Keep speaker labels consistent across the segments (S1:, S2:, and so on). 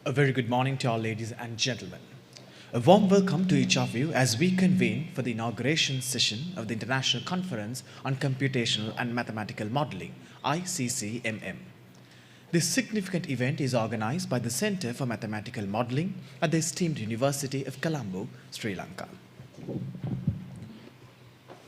S1: A very good morning to all ladies and gentlemen. A warm welcome to each of you as we convene for the inauguration session of the International Conference on Computational and Mathematical Modeling, ICCMM. This significant event is organized by the Center for Mathematical Modeling at the esteemed University of Colombo, Sri Lanka.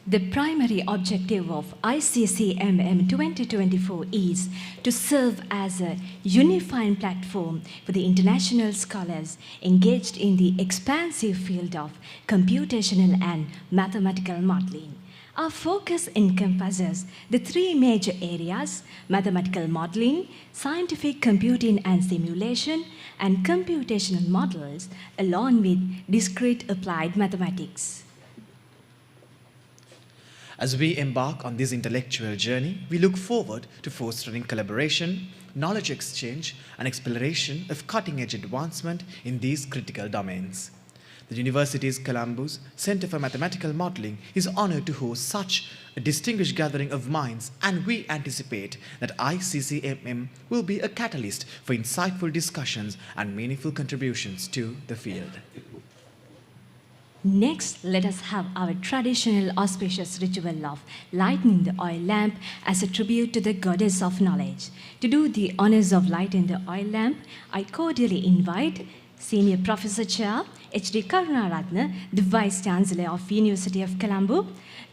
S2: The primary objective of ICCMM 2024 is to serve as a unifying platform for the international scholars engaged in the expansive field of computational and mathematical modeling. Our focus encompasses the three major areas: mathematical modeling, scientific computing and simulation, and computational models, along with discrete applied mathematics.
S1: As we embark on this intellectual journey, we look forward to fostering collaboration, knowledge exchange, and exploration of cutting-edge advancement in these critical domains. The University's Colombo's Center for Mathematical Modeling is honored to host such a distinguished gathering of minds, and we anticipate that ICCMM will be a catalyst for insightful discussions and meaningful contributions to the field.
S2: Next, let us have our traditional auspicious ritual of lighting the oil lamp as a tribute to the goddess of knowledge. To do the honors of lighting the oil lamp, I cordially invite Senior Professor Chair H.D. Karunaratne, the Vice Chancellor of University of Colombo,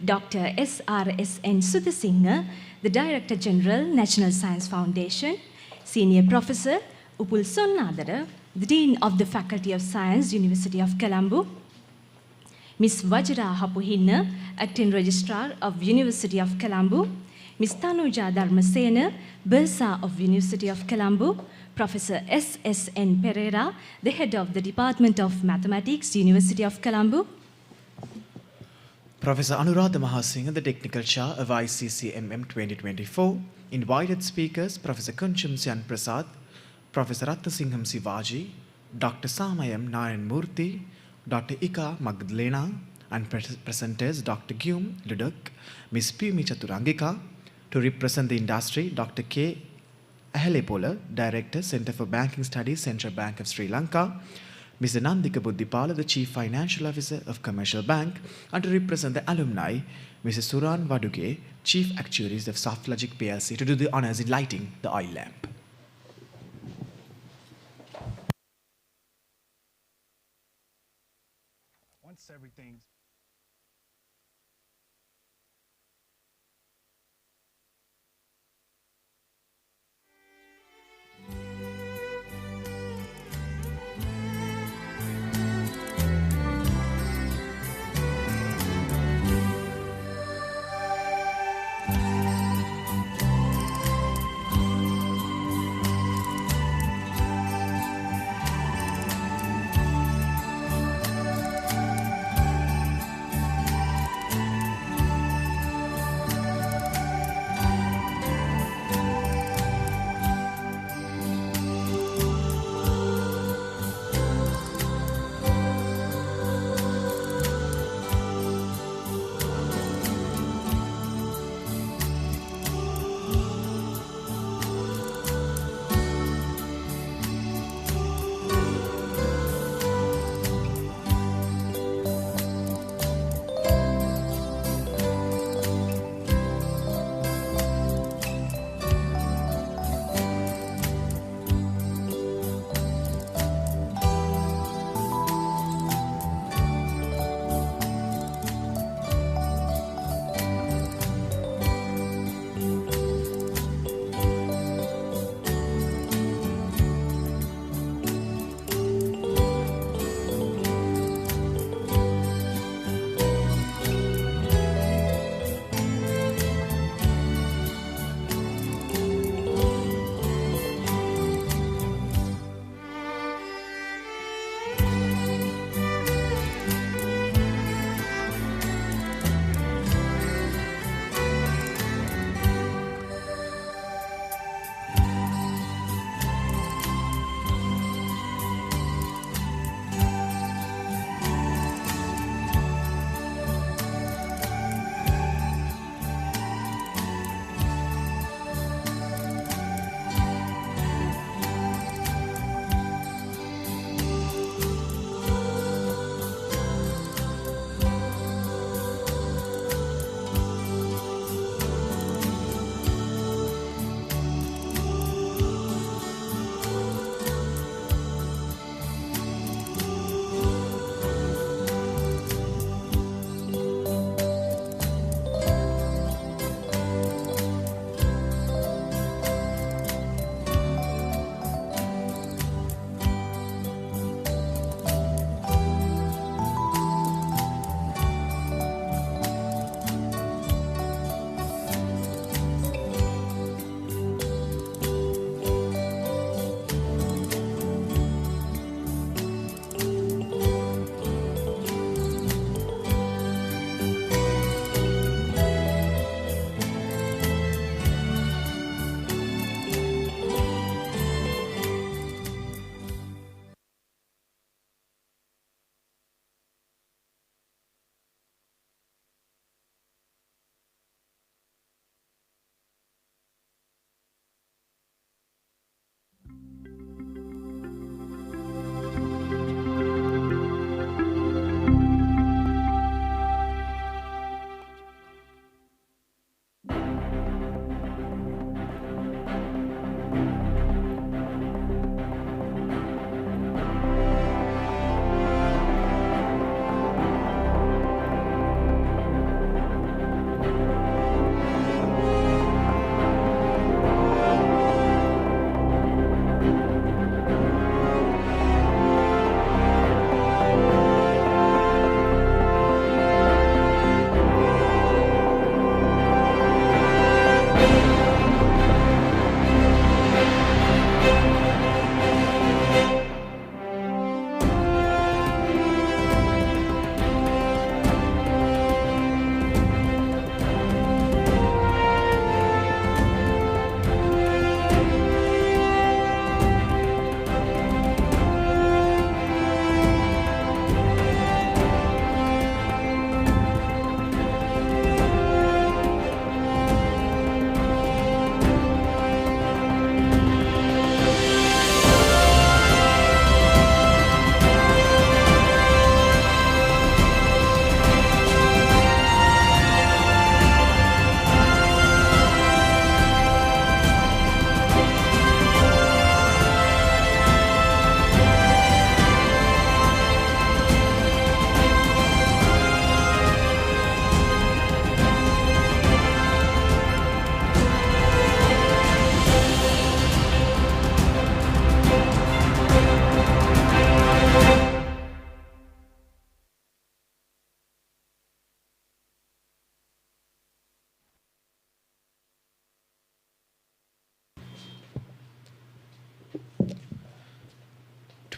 S2: Dr. S.R.S.N. Sudasinghe, the Director General, National Science Foundation, Senior Professor Upul Sonnadara, the Dean of the Faculty of Science, University of Colombo, Ms. Vajra Hapuhinna, Acting Registrar of University of Colombo, Ms. Tanuja Dharmasena, Bursa of University of Colombo, Professor S.S.N. Pereira, the Head of the Department of Mathematics, University of Colombo,
S1: Professor Anuradha Mahasinghe, the Technical Chair of ICCMM 2024, invited speakers Professor Kunchum Syan Prasad, Professor Ratnasingham Sivaji, Dr. Samayam Narayan Murthy, Dr. Ika Magdalena, and presenters Dr. Guillaume Leduc, Ms. Pimi Chaturangika. To represent the industry, Dr. K. Ahelepola, Director, Center for Banking Studies, Central Bank of Sri Lanka, Mr. Nandika Buddhipala, the Chief Financial Officer of Commercial Bank, and to represent the alumni, Mrs. Suran Vaduge, Chief Actuaries of SoftLogic PLC, to do the honors in lighting the oil lamp.
S3: Once everything's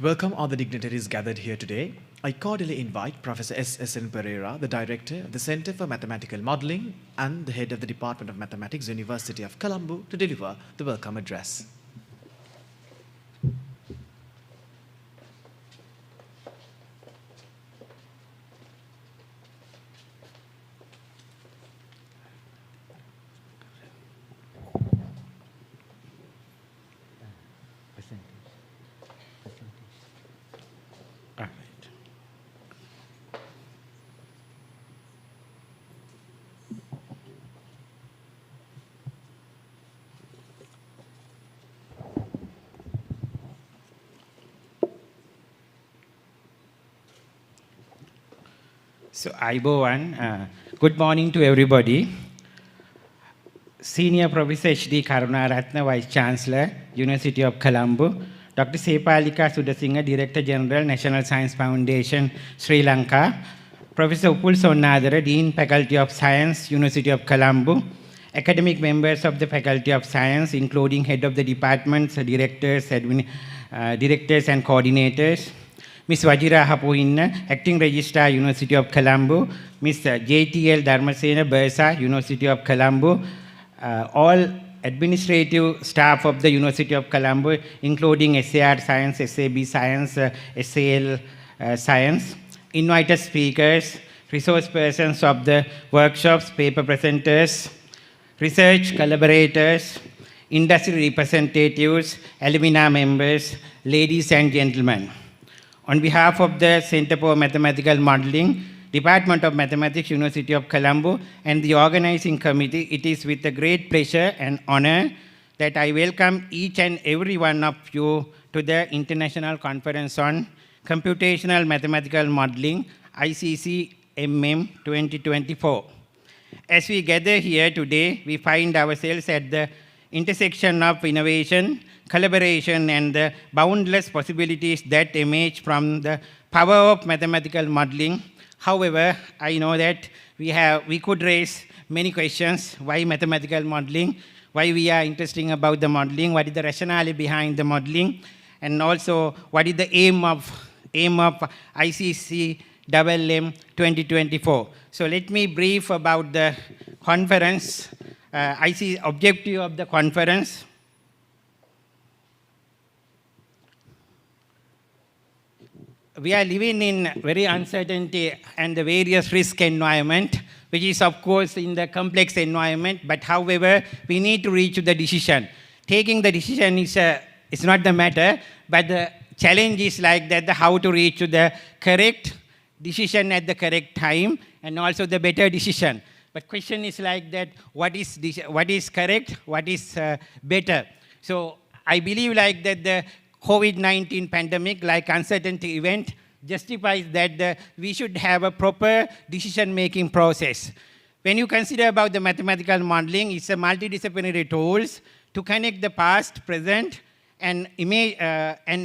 S1: To welcome all the dignitaries gathered here today, I cordially invite Professor S.S.N. Pereira, the Director of the Center for Mathematical Modelling and the Head of the Department of Mathematics, University of Colombo, to deliver the welcome address.
S3: So, Aibowan, good morning to everybody. Senior Professor H.D. Karunaratna, Vice Chancellor, University of Colombo, Dr. Sepalika Sudasinghe, Director General, National Science Foundation, Sri Lanka, Professor Upul Sonnadara, Dean, Faculty of Science, University of Colombo, academic members of the Faculty of Science, including head of the departments, directors, directors and coordinators, Ms. Wajira Hapuinna, Acting Registrar, University of Colombo, Ms. JTL Dharmasena Bursa, University of Colombo, all administrative staff of the University of Colombo, including SAR Science, SAB Science, SAL Science, invited speakers, resource persons of the workshops, paper presenters, research collaborators, industry representatives, alumni members, ladies and gentlemen. On behalf of the Center for Mathematical Modeling, Department of Mathematics, University of Colombo, and the organizing committee, it is with a great pleasure and honor that I welcome each and every one of you to the International Conference on Computational Mathematical Modeling, ICCMM 2024. As we gather here today, we find ourselves at the intersection of innovation, collaboration, and the boundless possibilities that emerge from the power of mathematical modeling. However, I know that we could raise many questions. Why mathematical modeling? Why we are interested about the modeling? What is the rationale behind the modeling? And also, what is the aim of ICCMM 2024? So let me brief about the conference. I see objective of the conference. We are living in very uncertainty and the various risk environment, which is of course in the complex environment, but however, we need to reach the decision. Taking the decision is not the matter, but the challenge is like that, how to reach to the correct decision at the correct time, and also the better decision. But question is like that, what is correct, what is better? So I believe like that the COVID-19 pandemic, like uncertainty event, justifies that we should have a proper decision-making process. When you consider about the mathematical modeling, it's a multidisciplinary tools to connect the past, present, and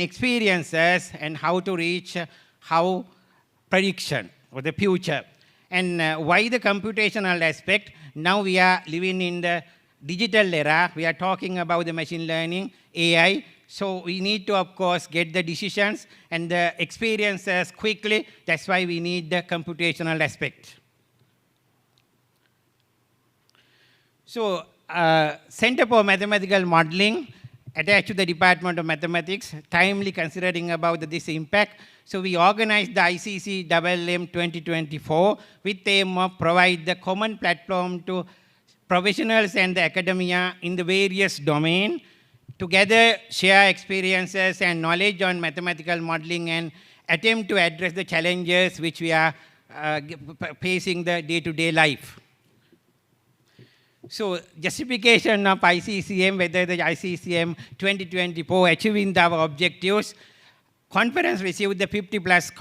S3: experiences, and how to reach how prediction or the future. And why the computational aspect? Now we are living in the digital era. We are talking about the machine learning, AI. So we need to, of course, get the decisions and the experiences quickly. That's why we need the computational aspect. So Center for Mathematical Modeling attached to the Department of Mathematics, timely considering about this impact. So we organized the ICCMM 2024 with the aim of provide the common platform to professionals and the academia in the various domains, together share experiences and knowledge on mathematical modeling and attempt to address the challenges which we are facing the day-to-day life. So justification of ICCM, whether the ICCM 2024 achieving our objectives, conference received the 50 plus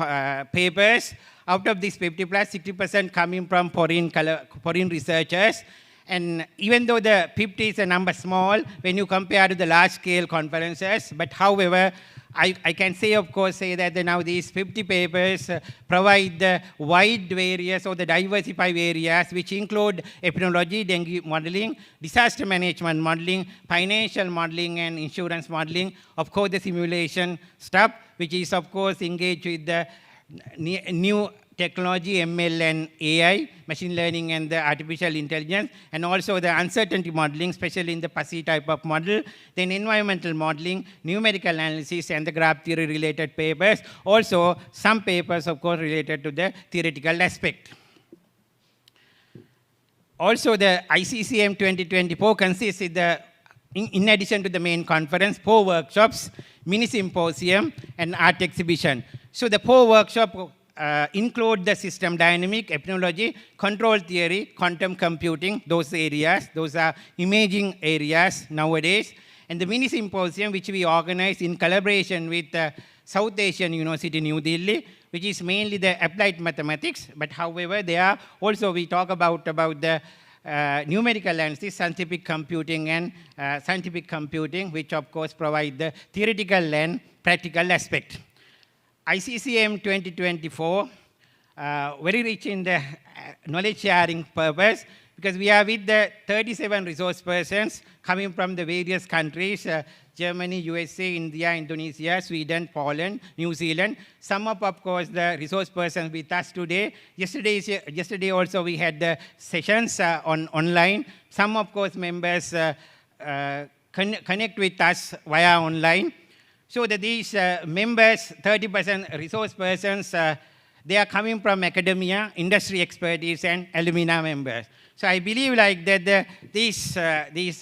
S3: papers. Out of these 50 plus, 60% coming from foreign researchers. And even though the 50 is a number small, when you compare to the large scale conferences, but however, I can say, of course, that now these 50 papers provide the wide areas or the diversified areas which include epidemiology, dengue modeling, disaster management modeling, financial modeling and insurance modeling, of course the simulation stuff, which is of course engaged with the new technology, ML and AI, machine learning and the artificial intelligence, and also the uncertainty modeling, especially in the fuzzy type of model, then environmental modeling, numerical analysis, and the graph theory related papers. Also, some papers, of course, related to the theoretical aspect. Also, the ICCM 2024 consists of in addition to the main conference, 4 workshops, mini symposium, and art exhibition. So the 4 workshops include the system dynamic, epidemiology, control theory, quantum computing, those areas. Those are imaging areas nowadays. And the mini symposium, which we organize in collaboration with South Asian University, New Delhi, which is mainly the applied mathematics. But however, there also we talk about the numerical analysis, scientific computing, and scientific computing, which of course provide the theoretical and practical aspect. ICCM 2024, very rich in the knowledge sharing purpose, because we are with the 37 resource persons coming from the various countries, Germany, USA, India, Indonesia, Sweden, Poland, New Zealand. Some of course, the resource persons with us today. Yesterday also we had the sessions online. Some of course members connect with us via online. So that these members, 30% resource persons, they are coming from academia, industry expertise, and alumni members. So I believe like that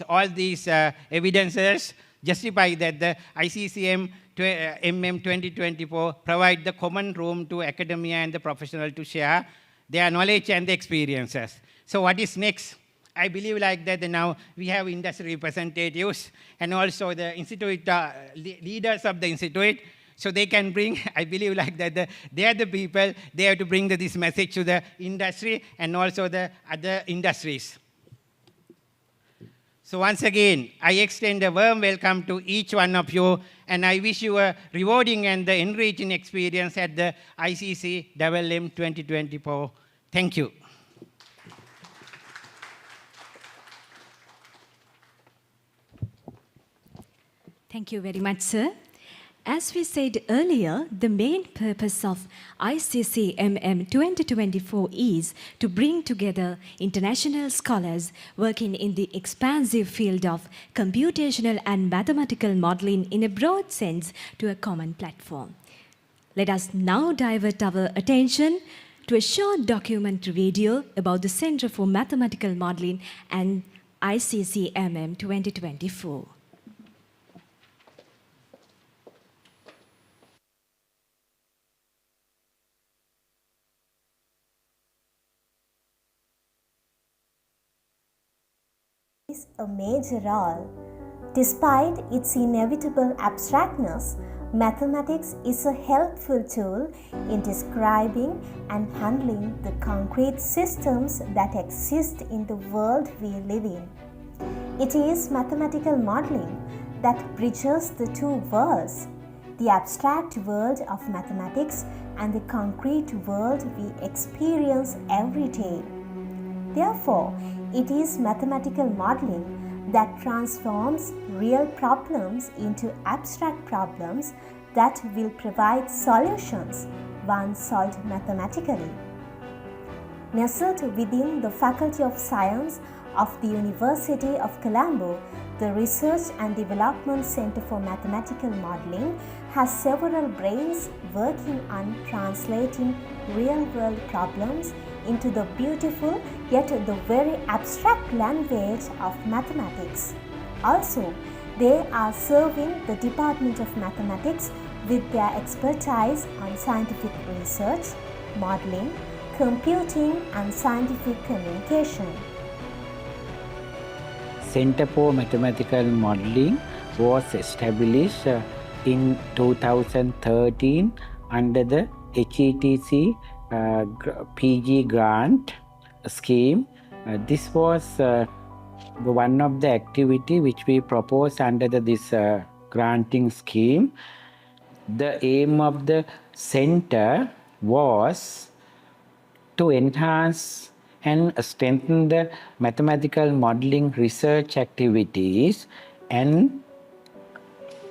S3: all these evidences justify that the ICCM MM 2024 provide the common room to academia and the professional to share their knowledge and the experiences. So what is next? I believe like that now we have industry representatives and also the institute leaders of the institute, so they can bring, I believe like that they are the people, they have to bring this message to the industry and also the other industries. So once again, I extend a warm welcome to each one of you, and I wish you a rewarding and enriching experience at the ICCMM 2024. Thank you.
S2: Thank you very much, sir. As we said earlier, the main purpose of ICCMM 2024 is to bring together international scholars working in the expansive field of computational and mathematical modeling in a broad sense to a common platform. Let us now divert our attention to a short documentary video about the Center for Mathematical Modeling and ICCMM 2024.
S4: A major role. Despite its inevitable abstractness, mathematics is a helpful tool in describing and handling the concrete systems that exist in the world we live in. It is mathematical modeling that bridges the two worlds, the abstract world of mathematics and the concrete world we experience every day. Therefore, it is mathematical modeling that transforms real problems into abstract problems that will provide solutions once solved mathematically. Nestled within the Faculty of Science of the University of Colombo, the Research and Development Center for Mathematical Modeling has several brains working on translating real-world problems into the beautiful yet the very abstract language of mathematics. Also, they are serving the Department of Mathematics with their expertise on scientific research, modeling, computing, and scientific communication.
S5: Center for Mathematical Modeling was established in 2013 under the HETC PG grant scheme. This was one of the activity which we proposed under this granting scheme. The aim of the center was to enhance and strengthen the mathematical modeling research activities and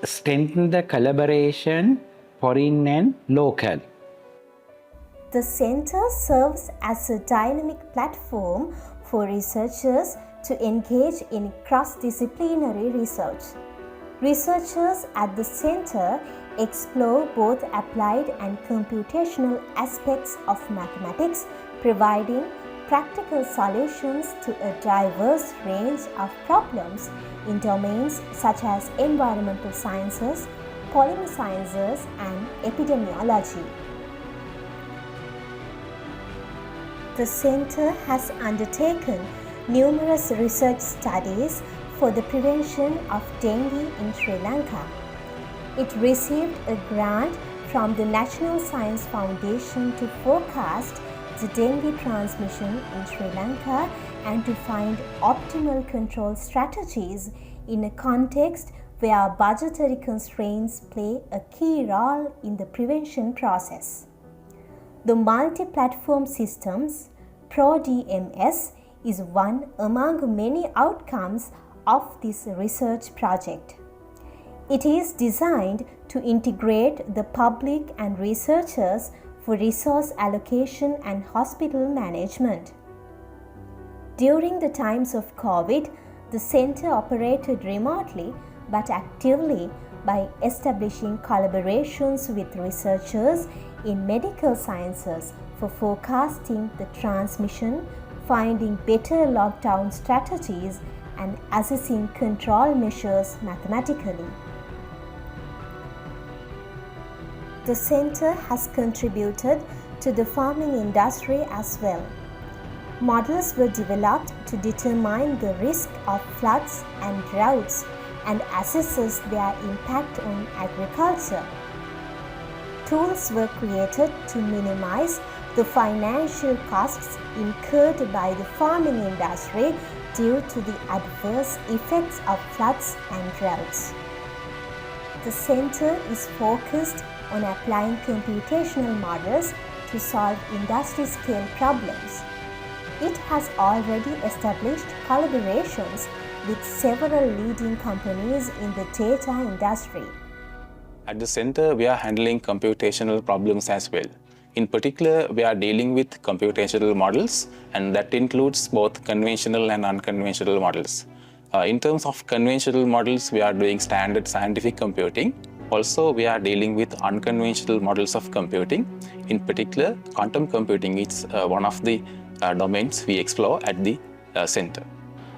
S5: strengthen the collaboration foreign and local.
S4: The center serves as a dynamic platform for researchers to engage in cross-disciplinary research. Researchers at the center explore both applied and computational aspects of mathematics, providing practical solutions to a diverse range of problems in domains such as environmental sciences, polymer sciences, and epidemiology. The center has undertaken numerous research studies for the prevention of dengue in Sri Lanka. It received a grant from the National Science Foundation to forecast the dengue transmission in Sri Lanka and to find optimal control strategies in a context where budgetary constraints play a key role in the prevention process. The multi-platform systems, ProDMS, is one among many outcomes of this research project. It is designed to integrate the public and researchers for resource allocation and hospital management. During the times of COVID, the center operated remotely but actively by establishing collaborations with researchers in medical sciences for forecasting the transmission, finding better lockdown strategies, and assessing control measures mathematically. The center has contributed to the farming industry as well. Models were developed to determine the risk of floods and droughts and assesses their impact on agriculture. Tools were created to minimize the financial costs incurred by the farming industry due to the adverse effects of floods and droughts. The center is focused on applying computational models to solve industry-scale problems. It has already established collaborations with several leading companies in the data industry.
S6: At the center, we are handling computational problems as well. In particular, we are dealing with computational models, and that includes both conventional and unconventional models. In terms of conventional models, we are doing standard scientific computing. Also, we are dealing with unconventional models of computing. In particular, quantum computing is one of the domains we explore at the center.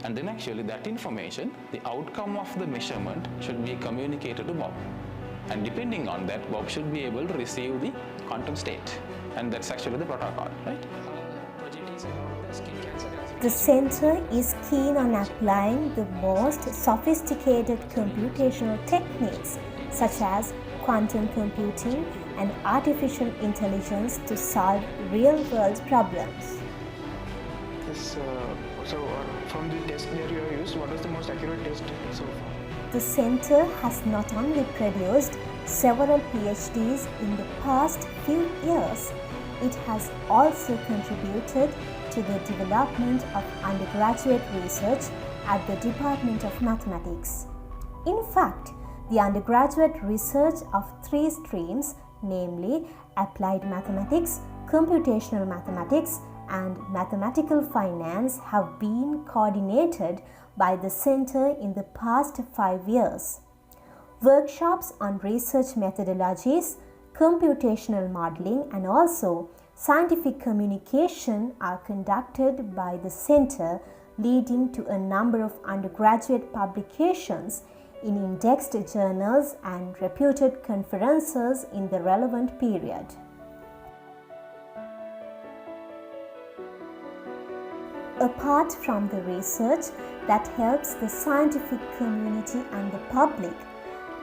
S6: And then actually that information, the outcome of the measurement should be communicated to Bob. And depending on that, Bob should be able to receive the quantum state. And that's actually the protocol, right?
S4: The center is keen on applying the most sophisticated computational techniques such as quantum computing and artificial intelligence to solve real-world problems.
S7: Yes, from the test that you have used, what was the most accurate test so far?
S4: The center has not only produced several PhDs in the past few years, it has also contributed to the development of undergraduate research at the Department of Mathematics. In fact, the undergraduate research of 3 streams, namely Applied Mathematics, Computational Mathematics, and Mathematical Finance, have been coordinated by the center in the past 5 years. Workshops on research methodologies, computational modeling, and also scientific communication are conducted by the center, leading to a number of undergraduate publications in indexed journals and reputed conferences in the relevant period. Apart from the research that helps the scientific community and the public,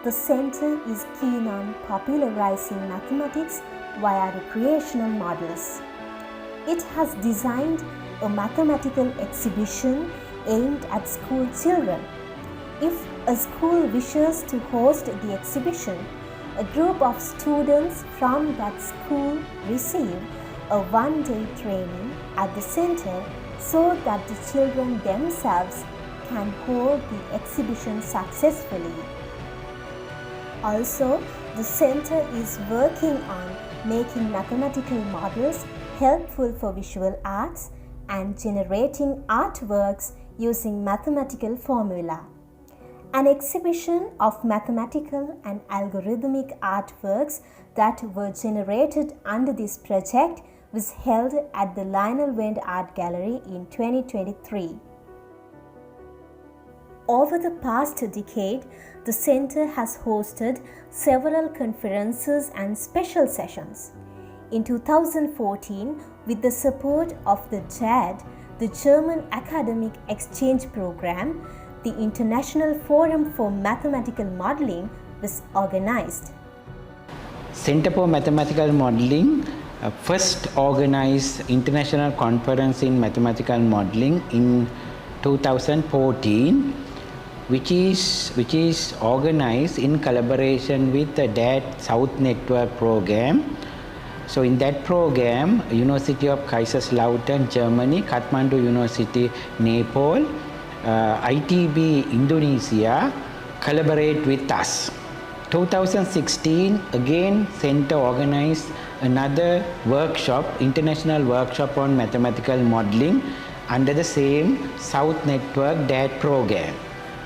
S4: the center is keen on popularizing mathematics via recreational models. It has designed a mathematical exhibition aimed at school children. If a school wishes to host the exhibition, a group of students from that school received a one-day training at the center so that the children themselves can hold the exhibition successfully. Also, the center is working on making mathematical models helpful for visual arts and generating artworks using mathematical formula. An exhibition of mathematical and algorithmic artworks that were generated under this project was held at the Lionel Wendt Art Gallery in 2023. Over the past decade, the center has hosted several conferences and special sessions. In 2014, with the support of the JAD, the German Academic Exchange Program, the International Forum for Mathematical Modeling was organized.
S5: Center for Mathematical Modeling first organized International Conference in Mathematical Modeling in 2014, which is organized in collaboration with the DAT South Network program. So in that program, University of Kaiserslautern, Germany, Kathmandu University, Nepal, ITB Indonesia collaborate with us. 2016, again, Center organized another workshop, international workshop on mathematical modeling under the same South Network DAT program.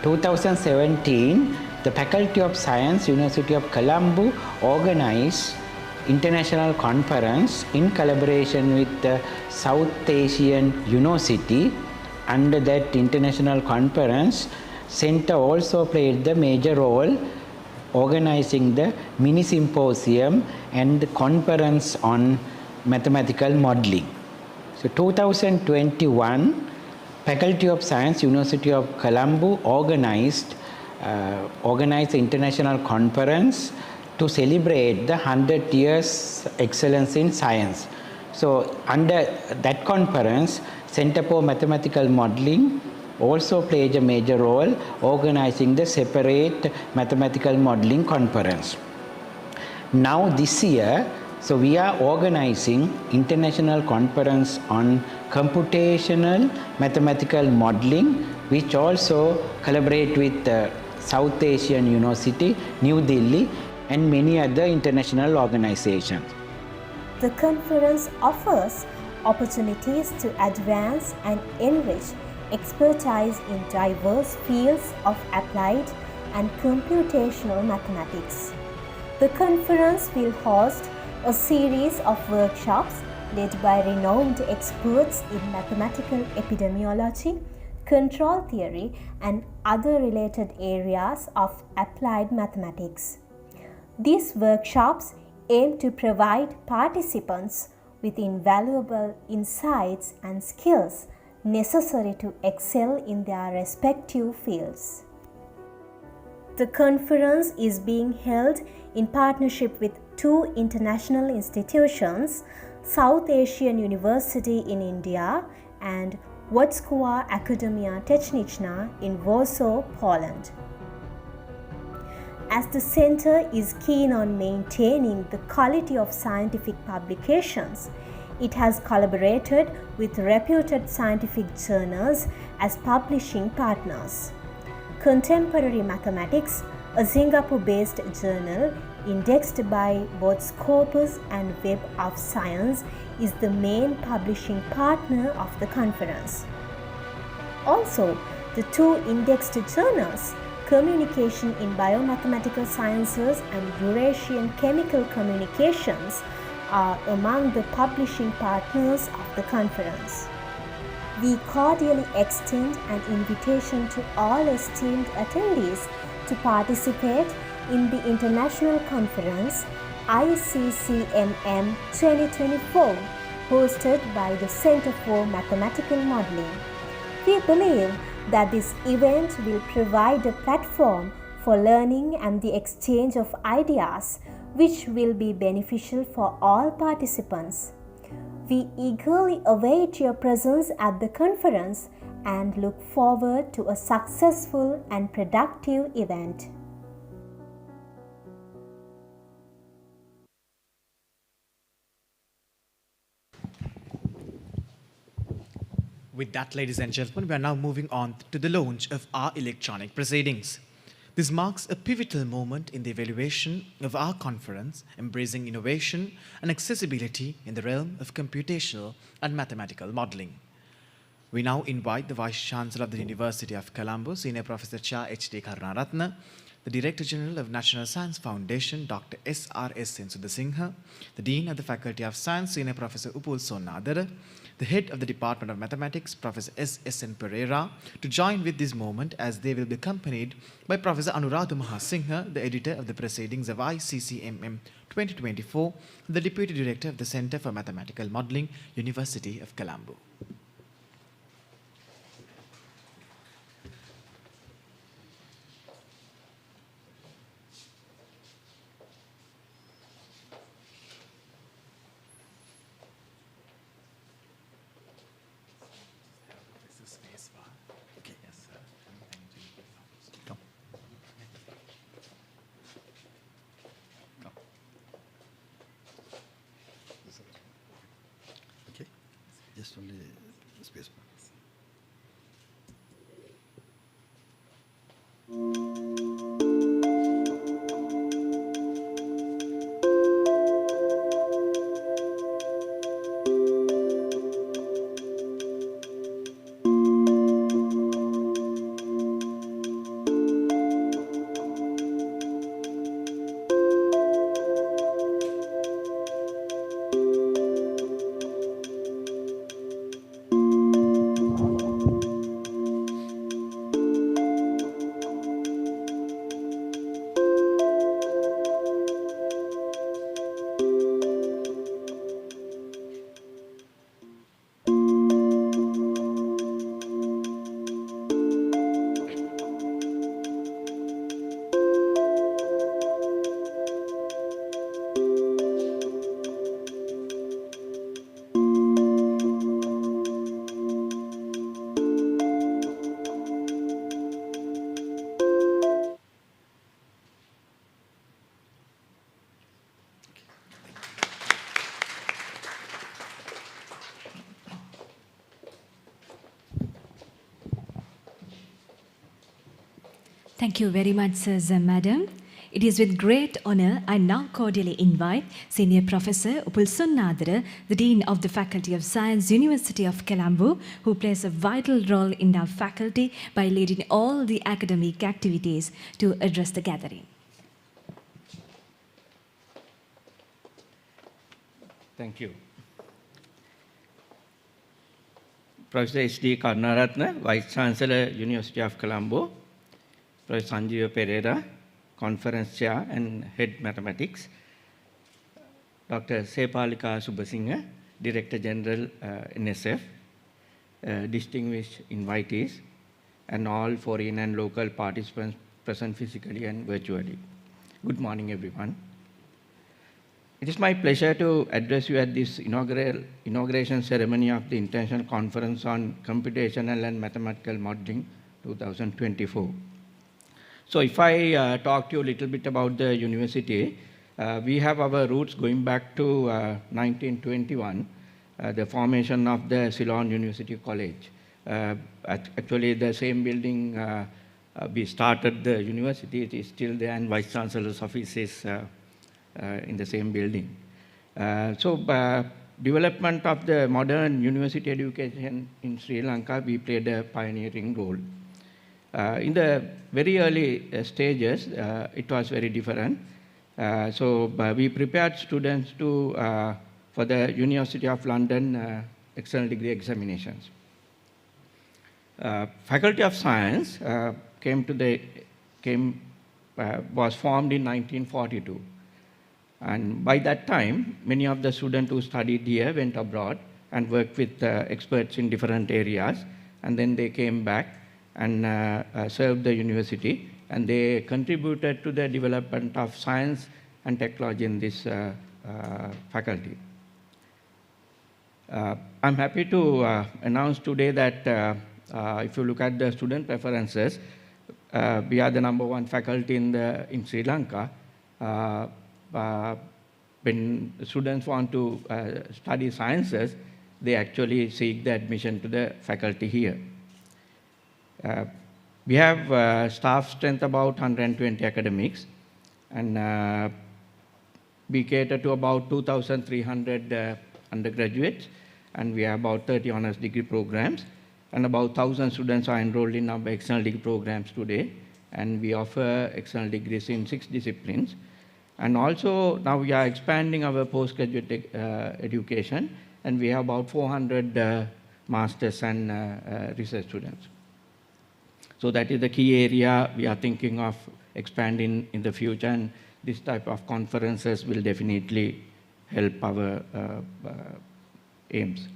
S5: 2017, the Faculty of Science, University of Colombo organized international conference in collaboration with the South Asian University. Under that international conference, Center also played the major role organizing the mini symposium and the conference on mathematical modeling. So 2021, Faculty of Science, University of Colombo organized the international conference to celebrate the 100 years excellence in science. So under that conference, Center for Mathematical Modeling also played a major role organizing the separate mathematical modeling conference. Now this year, so we are organizing international conference on computational mathematical modeling, which also collaborate with South Asian University, New Delhi, and many other international organizations.
S4: The conference offers opportunities to advance and enrich expertise in diverse fields of applied and computational mathematics. The conference will host a series of workshops led by renowned experts in mathematical epidemiology, control theory, and other related areas of applied mathematics. These workshops aim to provide participants with invaluable insights and skills necessary to excel in their respective fields. The conference is being held in partnership with two international institutions, South Asian University in India and Wojskowa Akademia Techniczna in Warsaw, Poland. As the center is keen on maintaining the quality of scientific publications, it has collaborated with reputed scientific journals as publishing partners. Contemporary Mathematics, a Singapore-based journal indexed by both Scopus and Web of Science, is the main publishing partner of the conference. Also, the two indexed journals, Communication in Biomathematical Sciences and Eurasian Chemical Communications, are among the publishing partners of the conference. We cordially extend an invitation to all esteemed attendees to participate in the International Conference ICCMM 2024, hosted by the Center for Mathematical Modeling. We believe that this event will provide a platform for learning and the exchange of ideas, which will be beneficial for all participants. We eagerly await your presence at the conference and look forward to a successful and productive event.
S1: With that, ladies and gentlemen, we are now moving on to the launch of our electronic proceedings. This marks a pivotal moment in the evaluation of our conference, embracing innovation and accessibility in the realm of computational and mathematical modeling. We now invite the Vice Chancellor of the University of Colombo, Senior Professor Cha H.D. Karunaratne, the Director General of National Science Foundation, Dr. S.R.S. Singha, the Dean of the Faculty of Science, Senior Professor Upul Sonnadara, the Head of the Department of Mathematics, Professor S.S.N. Pereira, to join with this moment as they will be accompanied by Professor Anuradha Mahasingha, the Editor of the Proceedings of ICCMM 2024, the Deputy Director of the Center for Mathematical Modeling, University of Colombo.
S8: Okay, just only space bar.
S2: Thank you very much, sirs and madam. It is with great honor I now cordially invite Senior Professor Upul Sonnadara, the Dean of the Faculty of Science, University of Colombo, who plays a vital role in our faculty by leading all the academic activities, to address the gathering.
S3: Thank you. Professor H.D. Karunaratne, Vice Chancellor, University of Colombo, Professor Sanjeev Pereira, Conference Chair and Head Mathematics, Dr. Sepalika Subasinghe, Director General, NSF, distinguished invitees, and all foreign and local participants present physically and virtually. Good morning, everyone. It is my pleasure to address you at this inauguration ceremony of the International Conference on Computational and Mathematical Modeling 2024. So if I talk to you a little bit about the university, we have our roots going back to 1921, the formation of the Ceylon University College. Actually, the same building we started the university, it is still there, and Vice Chancellor's office is in the same building. Development of the modern university education in Sri Lanka, we played a pioneering role. In the very early stages, it was very different. We prepared students for the University of London external degree examinations. Faculty of Science was formed in 1942. And by that time, many of the students who studied here went abroad and worked with experts in different areas. And then they came back and served the university, and they contributed to the development of science and technology in this faculty. I'm happy to announce today that if you look at the student preferences, we are the #1 faculty in Sri Lanka. When students want to study sciences, they actually seek the admission to the faculty here. We have staff strength about 120 academics, and we cater to about 2,300 undergraduates, and we have about 30 honors degree programs, and about 1,000 students are enrolled in our external degree programs today, and we offer external degrees in 6 disciplines. And also now we are expanding our postgraduate education, and we have about 400 masters and research students. So that is the key area we are thinking of expanding in the future, and this type of conferences will definitely help our aims.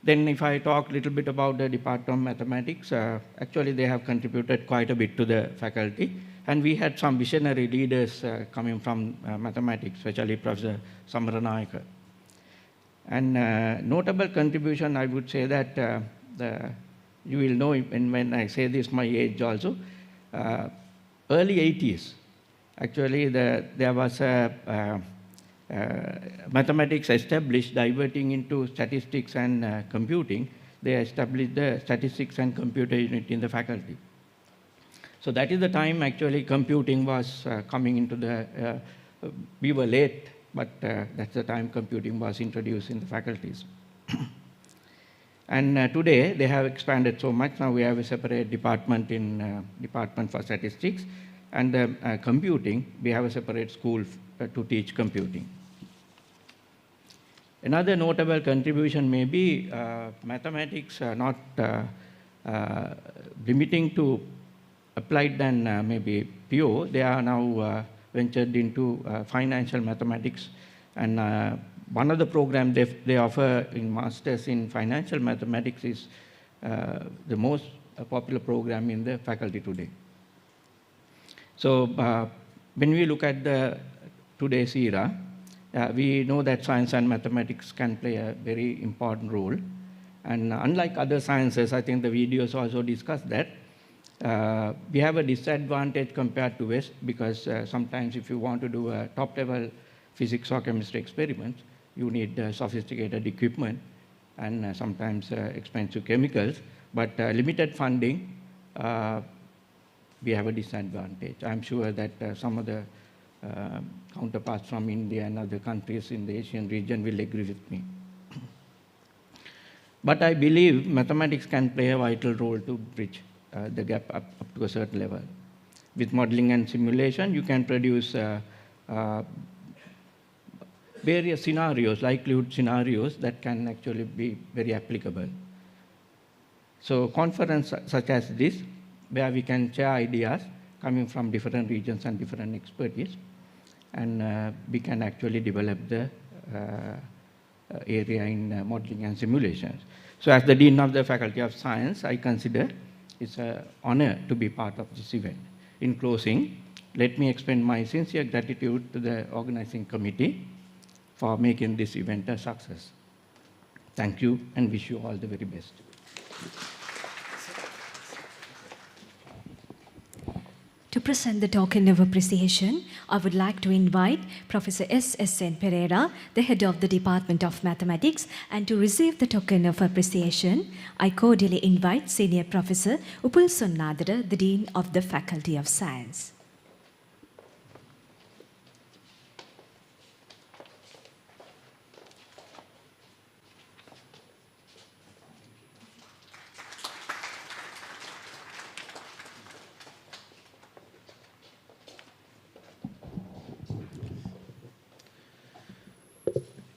S3: Then if I talk a little bit about the Department of Mathematics, actually they have contributed quite a bit to the faculty, and we had some visionary leaders coming from mathematics, especially Professor Samaranayaka. And notable contribution, I would say that you will know when I say this, my age also, early 80s, actually there was a mathematics established diverting into statistics and computing. They established the statistics and computer unit in the faculty. So that is the time actually computing was coming into the, we were late, but that's the time computing was introduced in the faculties. And today they have expanded so much. Now we have a separate department in Department for Statistics, and computing, we have a separate school to teach computing. Another notable contribution may be mathematics not limiting to applied and maybe pure. They are now ventured into financial mathematics, and one of the programs they offer in Masters in Financial Mathematics is the most popular program in the faculty today. So when we look at today's era, we know that science and mathematics can play a very important role. And unlike other sciences, I think the videos also discussed that, we have a disadvantage compared to West, because sometimes if you want to do a top-level physics or chemistry experiments, you need sophisticated equipment and sometimes expensive chemicals, but limited funding, we have a disadvantage. I'm sure that some of the counterparts from India and other countries in the Asian region will agree with me. But I believe mathematics can play a vital role to bridge the gap up to a certain level. With modeling and simulation, you can produce various scenarios, likelihood scenarios that can actually be very applicable. So conference such as this, where we can share ideas coming from different regions and different expertise, and we can actually develop the area in modeling and simulations. So as the Dean of the Faculty of Science, I consider it's an honor to be part of this event. In closing, let me extend my sincere gratitude to the organizing committee for making this event a success. Thank you, and wish you all the very best.
S2: To present the token of appreciation, I would like to invite Professor S.S.N. Pereira, the head of the Department of Mathematics, and to receive the token of appreciation, I cordially invite Senior Professor Upul Sonnadara, the Dean of the Faculty of Science.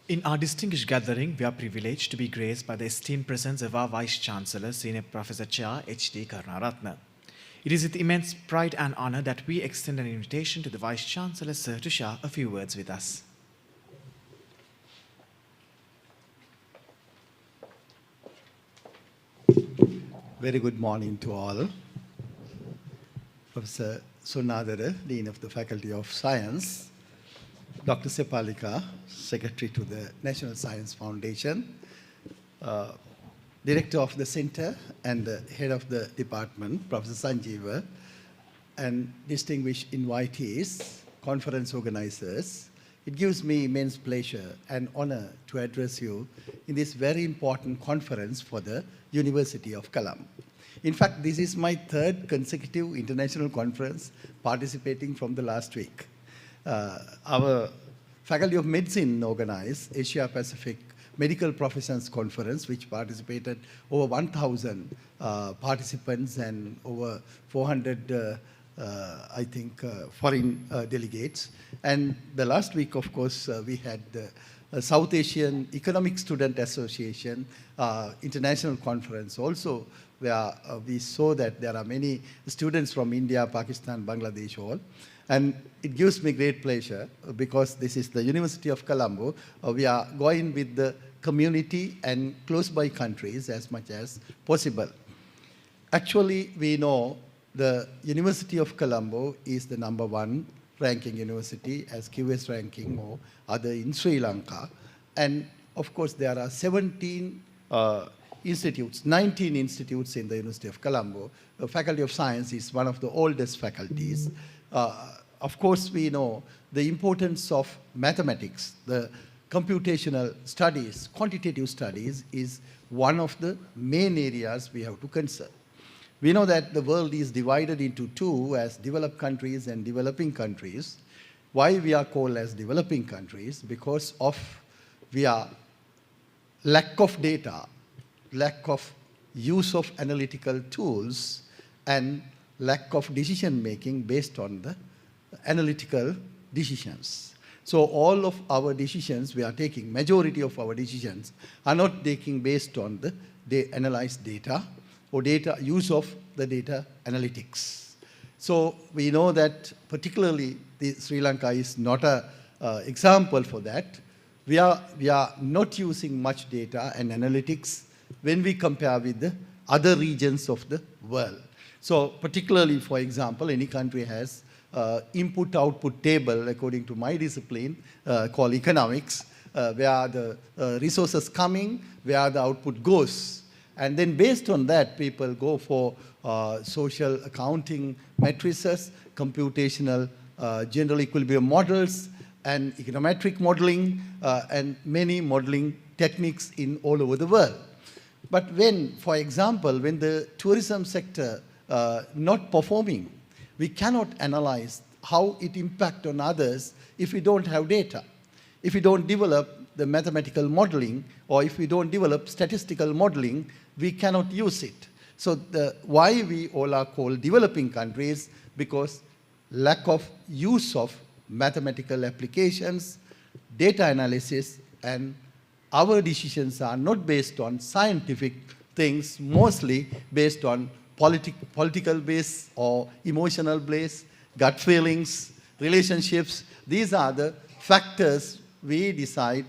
S1: In our distinguished gathering, we are privileged to be graced by the esteemed presence of our Vice-Chancellor, Senior Professor Chair H.D. Karunaratne. It is with immense pride and honor that we extend an invitation to the Vice-Chancellor, Sir, to share a few words with us.
S8: Very good morning to all. Professor Sonnadara, Dean of the Faculty of Science, Dr. Sepalika, Secretary to the National Science Foundation, Director of the Center and the Head of the Department, Professor Sanjeeva, and distinguished invitees, conference organizers, It gives me immense pleasure and honor to address you in this very important conference for the University of Colombo. In fact, this is my third consecutive international conference participating from the last week. Our Faculty of Medicine organized Asia Pacific Medical Professions Conference, which participated over 1,000 participants and over 400 foreign delegates. And the last week, of course, we had the South Asian Economic Student Association International Conference also, where we saw that there are many students from India, Pakistan, Bangladesh, all. And it gives me great pleasure because this is the University of Colombo. We are going with the community and close by countries as much as possible. Actually, we know the University of Colombo is the #1 ranking university as QS ranking or other in Sri Lanka. And of course, there are 19 institutes in the University of Colombo. The Faculty of Science is one of the oldest faculties. Of course, we know the importance of mathematics. The computational studies, quantitative studies is one of the main areas we have to consider. We know that the world is divided into two as developed countries and developing countries. Why we are called as developing countries? Because of we are lack of data, lack of use of analytical tools, and lack of decision making based on the analytical decisions. So all of our decisions we are taking, majority of our decisions are not taking based on the analyzed data or data use of the data analytics. So we know that particularly Sri Lanka is not an example for that. We are not using much data and analytics when we compare with the other regions of the world. So particularly, for example, any country has input-output table according to my discipline called economics, where the resources coming, where the output goes. And then based on that, people go for social accounting matrices, computational general equilibrium models, and econometric modeling, and many modeling techniques in all over the world. But when, for example, when the tourism sector not performing, we cannot analyze how it impacts on others if we don't have data. If we don't develop the mathematical modeling, or if we don't develop statistical modeling, we cannot use it. So why we all are called developing countries? Because lack of use of mathematical applications, data analysis, and our decisions are not based on scientific things, mostly based on political base or emotional base, gut feelings, relationships. These are the factors we decide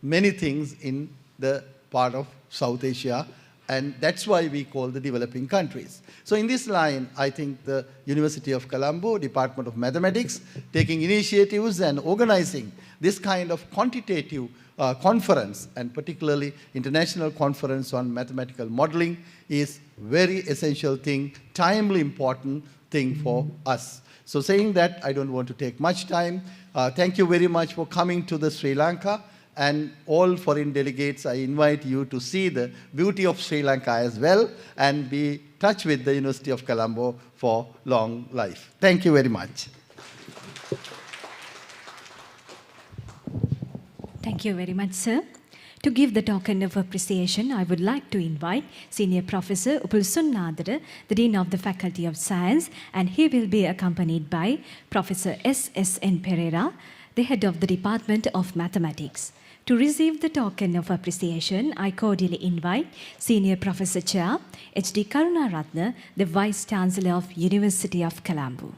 S8: many things in the part of South Asia, and that's why we call the developing countries. So in this line, I think the University of Colombo, Department of Mathematics, taking initiatives and organizing this kind of quantitative conference, and particularly international conference on mathematical modeling, is very essential thing, timely important thing for us. So saying that, I don't want to take much time. Thank you very much for coming to the Sri Lanka. And all foreign delegates, I invite you to see the beauty of Sri Lanka as well and be in touch with the University of Colombo for long life. Thank you very much.
S2: Thank you very much, sir. To give the token of appreciation, I would like to invite Senior Professor Upul Sunnadara, the Dean of the Faculty of Science, and he will be accompanied by Professor S.S.N. Pereira, the Head of the Department of Mathematics. To receive the token of appreciation, I cordially invite Senior Professor Chair H.D. Karunaratne, the Vice Chancellor of University of Colombo.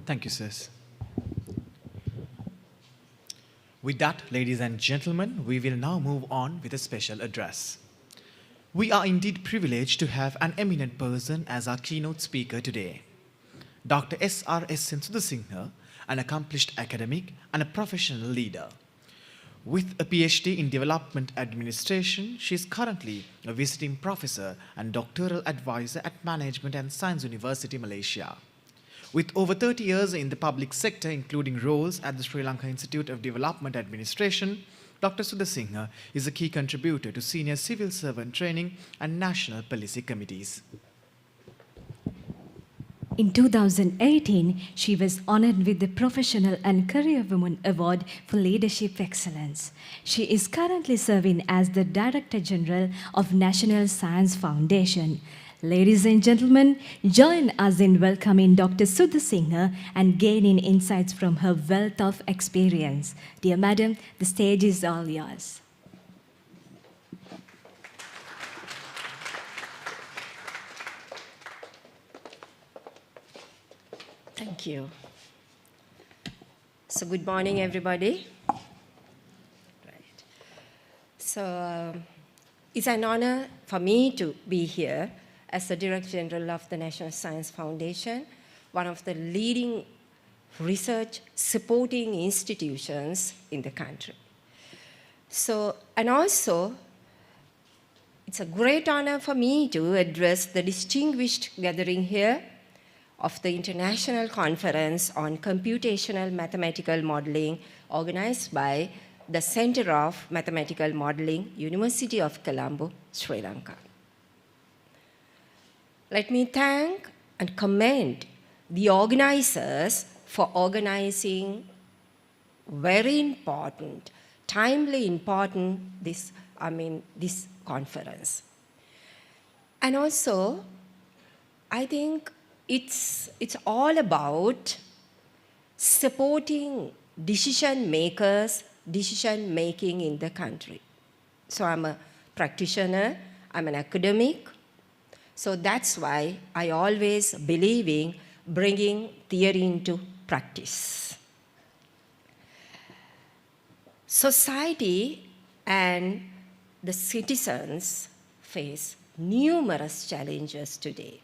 S1: Thank you, sis. With that, ladies and gentlemen, we will now move on with a special address. We are indeed privileged to have an eminent person as our keynote speaker today. Dr. S.R.S. Sudhasinghe, an accomplished academic and a professional leader. With a PhD in Development Administration, she is currently a visiting professor and doctoral advisor at Management and Science University, Malaysia. With over 30 years in the public sector, including roles at the Sri Lanka Institute of Development Administration, Dr. Sudasinghe is a key contributor to senior civil servant training and national policy committees.
S2: In 2018, she was honored with the Professional and Career Women Award for Leadership Excellence. She is currently serving as the Director General of National Science Foundation. Ladies and gentlemen, join us in welcoming Dr. Sudasinghe and gaining insights from her wealth of experience. Dear Madam, the stage is all yours.
S9: Thank you. So good morning, everybody. Right. So it's an honor for me to be here as the Director General of the National Science Foundation, one of the leading research supporting institutions in the country. So, and also, it's a great honor for me to address the distinguished gathering here of the International Conference on Computational Mathematical Modeling, organized by the Center of Mathematical Modeling, University of Colombo, Sri Lanka. Let me thank and commend the organizers for organizing very important, timely important this conference. And also, I think it's all about supporting decision makers, decision making in the country. So I'm a practitioner, I'm an academic, so that's why I always believe in bringing theory into practice. Society and the citizens face numerous challenges today,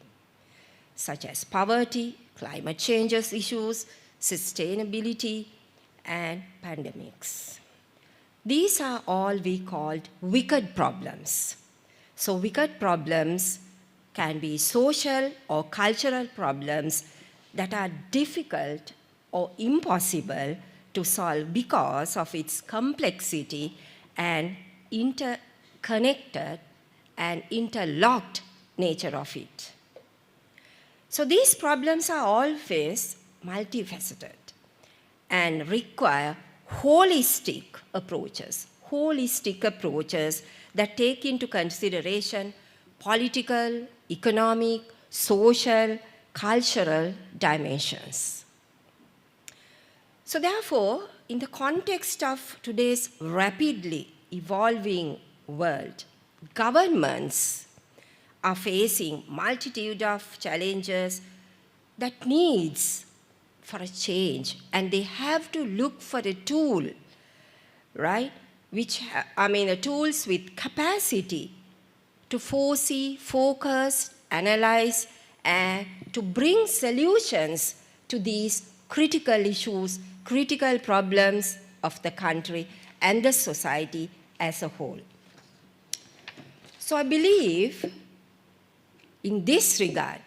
S9: such as poverty, climate change issues, sustainability, and pandemics. These are all we called wicked problems. So wicked problems can be social or cultural problems that are difficult or impossible to solve because of its complexity and interconnected and interlocked nature of it. So these problems are always multifaceted and require holistic approaches that take into consideration political, economic, social, cultural dimensions. So therefore, in the context of today's rapidly evolving world, governments are facing multitude of challenges that needs for a change, and they have to look for a tool, right? Tools with capacity to foresee, focus, analyze, and to bring solutions to these critical issues, critical problems of the country and the society as a whole. So I believe in this regard,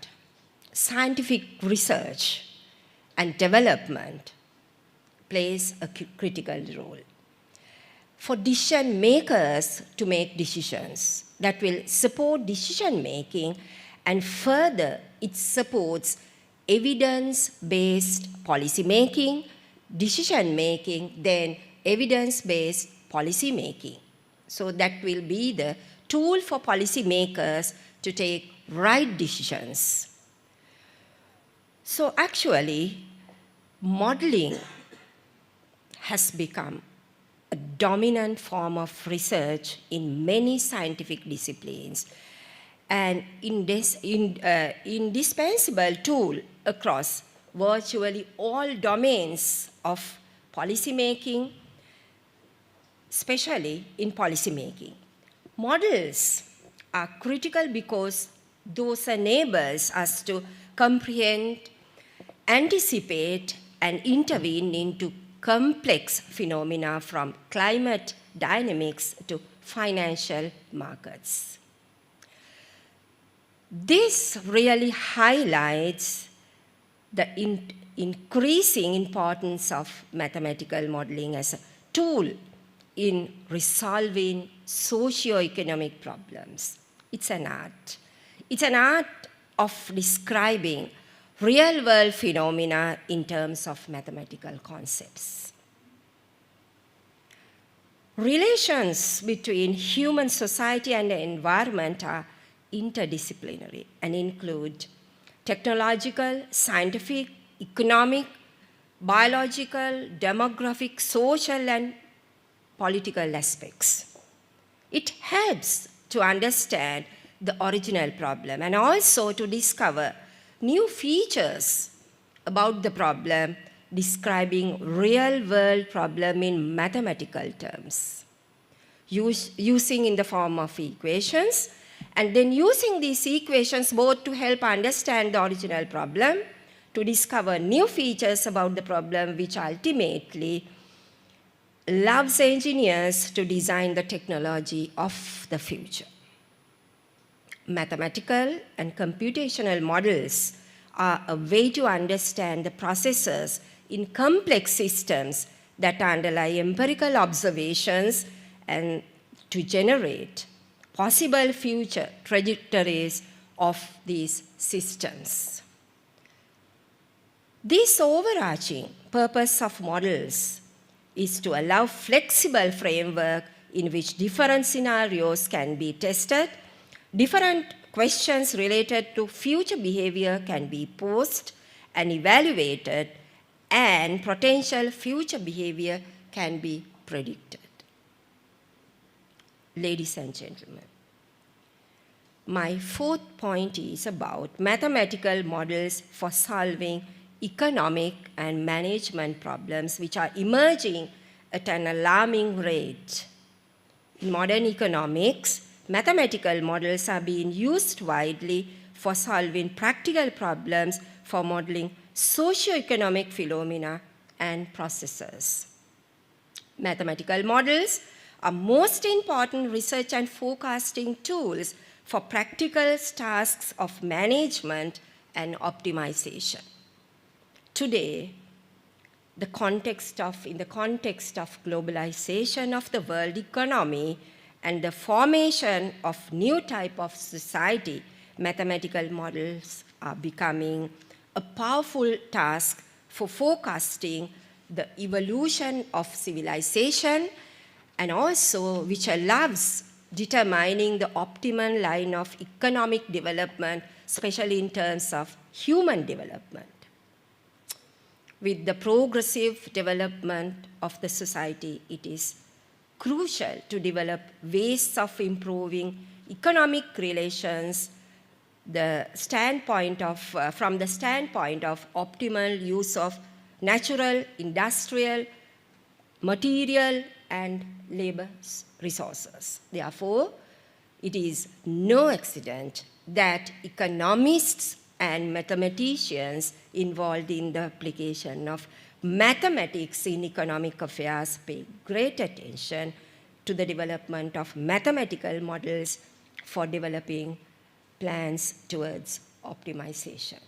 S9: scientific research and development plays a critical role. For decision makers to make decisions that will support decision making, and further it supports evidence-based policy making, decision making, then evidence-based policy making. So that will be the tool for policy makers to take right decisions. So actually, modeling has become a dominant form of research in many scientific disciplines and indispensable tool across virtually all domains of policymaking, especially in policymaking. Models are critical because those enables us to comprehend, anticipate, and intervene into complex phenomena from climate dynamics to financial markets. This really highlights the increasing importance of mathematical modeling as a tool in resolving socio-economic problems. It's an art. It's an art of describing real-world phenomena in terms of mathematical concepts. Relations between human society and the environment are interdisciplinary and include technological, scientific, economic, biological, demographic, social, and political aspects. It helps to understand the original problem and also to discover new features about the problem, describing real-world problem in mathematical terms, using in the form of equations, and then using these equations both to help understand the original problem, to discover new features about the problem, which ultimately allows engineers to design the technology of the future. Mathematical and computational models are a way to understand the processes in complex systems that underlie empirical observations and to generate possible future trajectories of these systems. This overarching purpose of models is to allow flexible framework in which different scenarios can be tested, different questions related to future behavior can be posed and evaluated, and potential future behavior can be predicted. Ladies and gentlemen, my fourth point is about mathematical models for solving economic and management problems which are emerging at an alarming rate. In modern economics, mathematical models are being used widely for solving practical problems, for modeling socio-economic phenomena and processes. Mathematical models are most important research and forecasting tools for practical tasks of management and optimization. Today, in the context of globalization of the world economy and the formation of new type of society, mathematical models are becoming a powerful task for forecasting the evolution of civilization, and also which allows determining the optimal line of economic development, especially in terms of human development. With the progressive development of the society, it is crucial to develop ways of improving economic relations from the standpoint of optimal use of natural, industrial, material, and labor resources. Therefore, it is no accident that economists and mathematicians involved in the application of mathematics in economic affairs pay great attention to the development of mathematical models for developing plans towards optimization.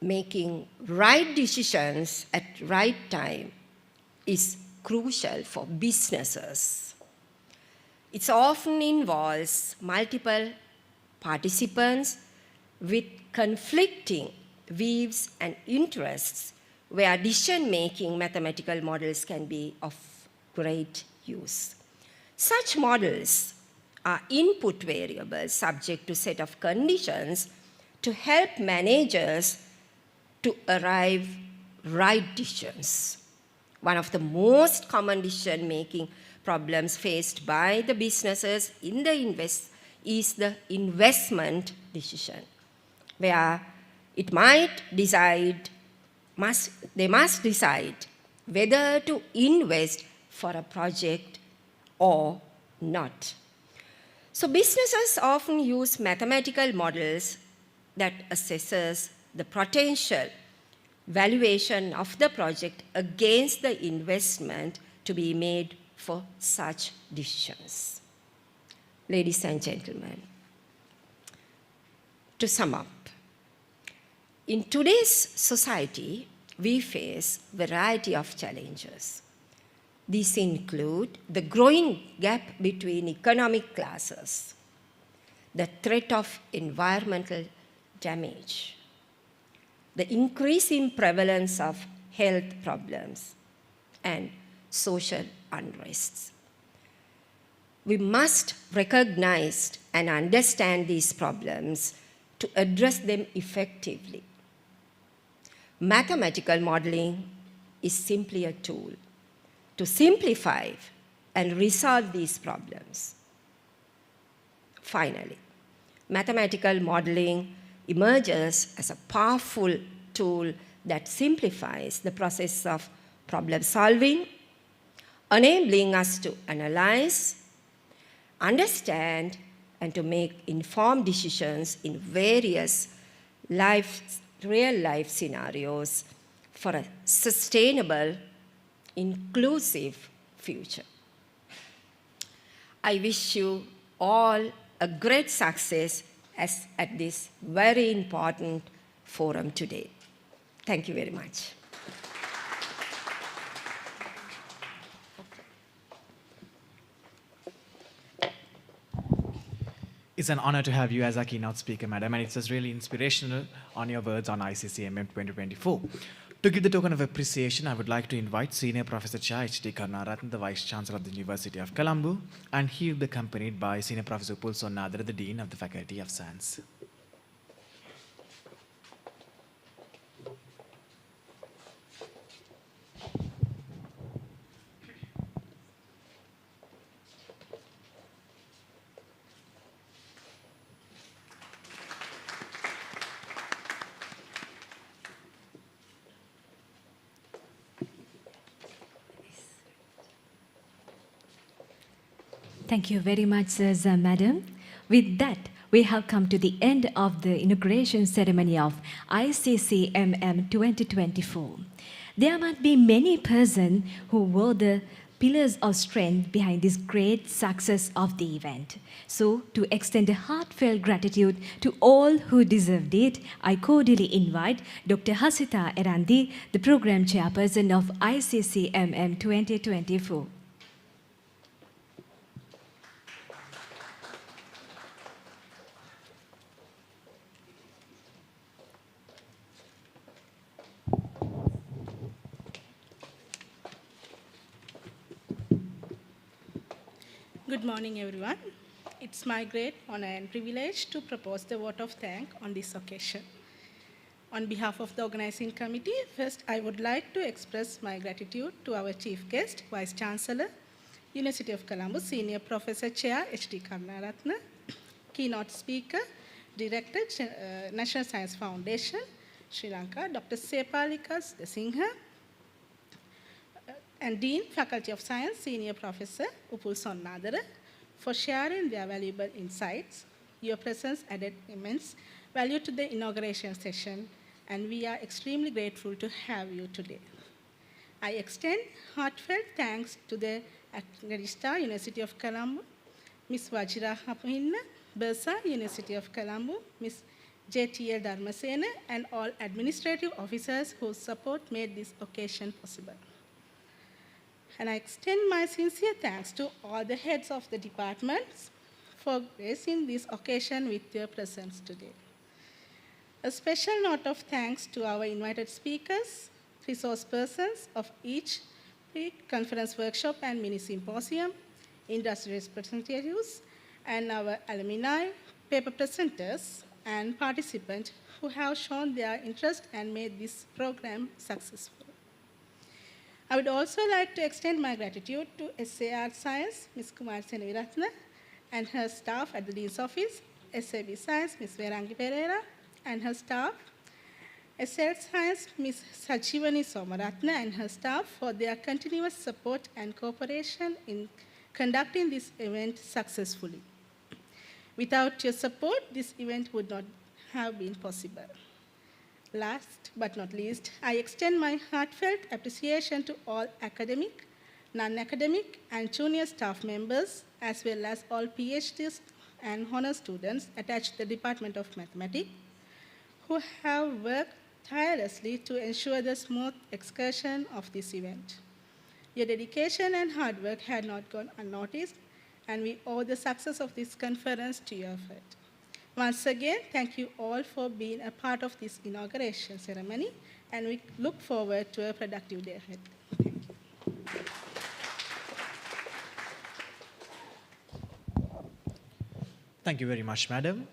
S9: Making right decisions at right time is crucial for businesses. It often involves multiple participants with conflicting views and interests, where decision-making mathematical models can be of great use. Such models are input variables subject to a set of conditions to help managers to arrive right decisions. One of the most common decision-making problems faced by the businesses in the is the investment decision, where they must decide whether to invest for a project or not. So businesses often use mathematical models that assesses the potential valuation of the project against the investment to be made for such decisions. Ladies and gentlemen, to sum up, in today's society, we face a variety of challenges. These include the growing gap between economic classes, the threat of environmental damage, the increasing prevalence of health problems, and social unrests. We must recognize and understand these problems to address them effectively. Mathematical modeling is simply a tool to simplify and resolve these problems. Finally, mathematical modeling emerges as a powerful tool that simplifies the process of problem solving, enabling us to analyze, understand, and to make informed decisions in various real-life scenarios for a sustainable, inclusive future. I wish you all a great success at this very important forum today. Thank you very much.
S1: It's an honor to have you as our keynote speaker, madam, and it's just really inspirational on your words on ICCMM 2024. To give the token of appreciation, I would like to invite Senior Professor Cha H.D. Karunaratne, the Vice Chancellor of the University of Colombo, and he will be accompanied by Senior Professor Upul Sonnadara, the Dean of the Faculty of Science.
S2: Thank you very much, sir, madam. With that, we have come to the end of the inauguration ceremony of ICCMM 2024. There might be many persons who were the pillars of strength behind this great success of the event. So, to extend a heartfelt gratitude to all who deserved it, I cordially invite Dr. Hasita Erandi, the Program Chairperson of ICCMM 2024.
S10: Good morning, everyone. It's my great honor and privilege to propose the vote of thanks on this occasion. On behalf of the organizing committee, first I would like to express my gratitude to our chief guest, Vice Chancellor, University of Colombo, Senior Professor Chair H.D. Karunaratne, keynote speaker, Director, National Science Foundation, Sri Lanka, Dr. Sepalika Singha, and Dean, Faculty of Science, Senior Professor Upul Sonnadara, for sharing their valuable insights. Your presence added immense value to the inauguration session, and we are extremely grateful to have you today. I extend heartfelt thanks to the Registrar, University of Colombo, Ms. Wajira Hapahinna, Bursa, University of Colombo, Ms. J.T.L. Dharmasena, and all administrative officers whose support made this occasion possible. And I extend my sincere thanks to all the heads of the departments for gracing this occasion with their presence today. A special note of thanks to our invited speakers, resource persons of each conference workshop and mini symposium, industry representatives, and our alumni, paper presenters, and participants who have shown their interest and made this program successful. I would also like to extend my gratitude to SAR Science, Ms. Kumar Senaviratna, and her staff at the Dean's Office, SAB Science, Ms. Verangi Pereira, and her staff, SL Science, Ms. Sajivani Somaratna, and her staff for their continuous support and cooperation in conducting this event successfully. Without your support, this event would not have been possible. Last but not least, I extend my heartfelt appreciation to all academic, non-academic, and junior staff members, as well as all PhDs and honor students attached to the Department of Mathematics, who have worked tirelessly to ensure the smooth excursion of this event. Your dedication and hard work had not gone unnoticed, and we owe the success of this conference to your effort. Once again, thank you all for being a part of this inauguration ceremony, and we look forward to a productive day ahead. Thank you.
S1: Thank you very much, Madam.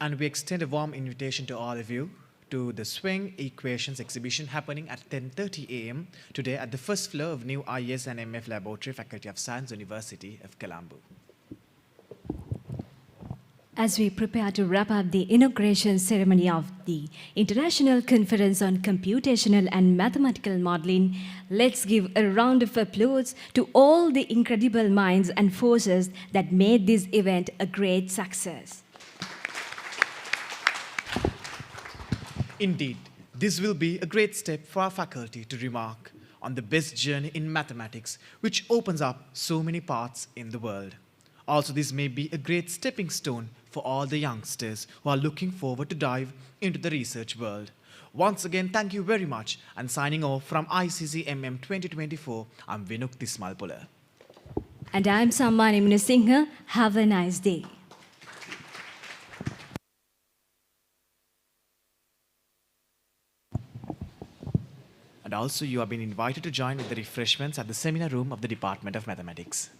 S1: And we extend a warm invitation to all of you to the Swing Equations exhibition happening at 10:30 a.m. today at the first floor of new IS and MF Laboratory, Faculty of Science, University of Colombo.
S2: As we prepare to wrap up the inauguration ceremony of the International Conference on Computational and Mathematical Modeling, let's give a round of applause to all the incredible minds and forces that made this event a great success.
S1: Indeed, this will be a great step for our faculty to remark on the best journey in mathematics, which opens up so many paths in the world. Also, this may be a great stepping stone for all the youngsters who are looking forward to dive into the research world. Once again, thank you very much, and signing off from ICCMM 2024, I'm Vinuk Tismalpula.
S2: And I'm Sammani Munasinghe. Have a nice day.
S1: And also, you have been invited to join with the refreshments at the seminar room of the Department of Mathematics.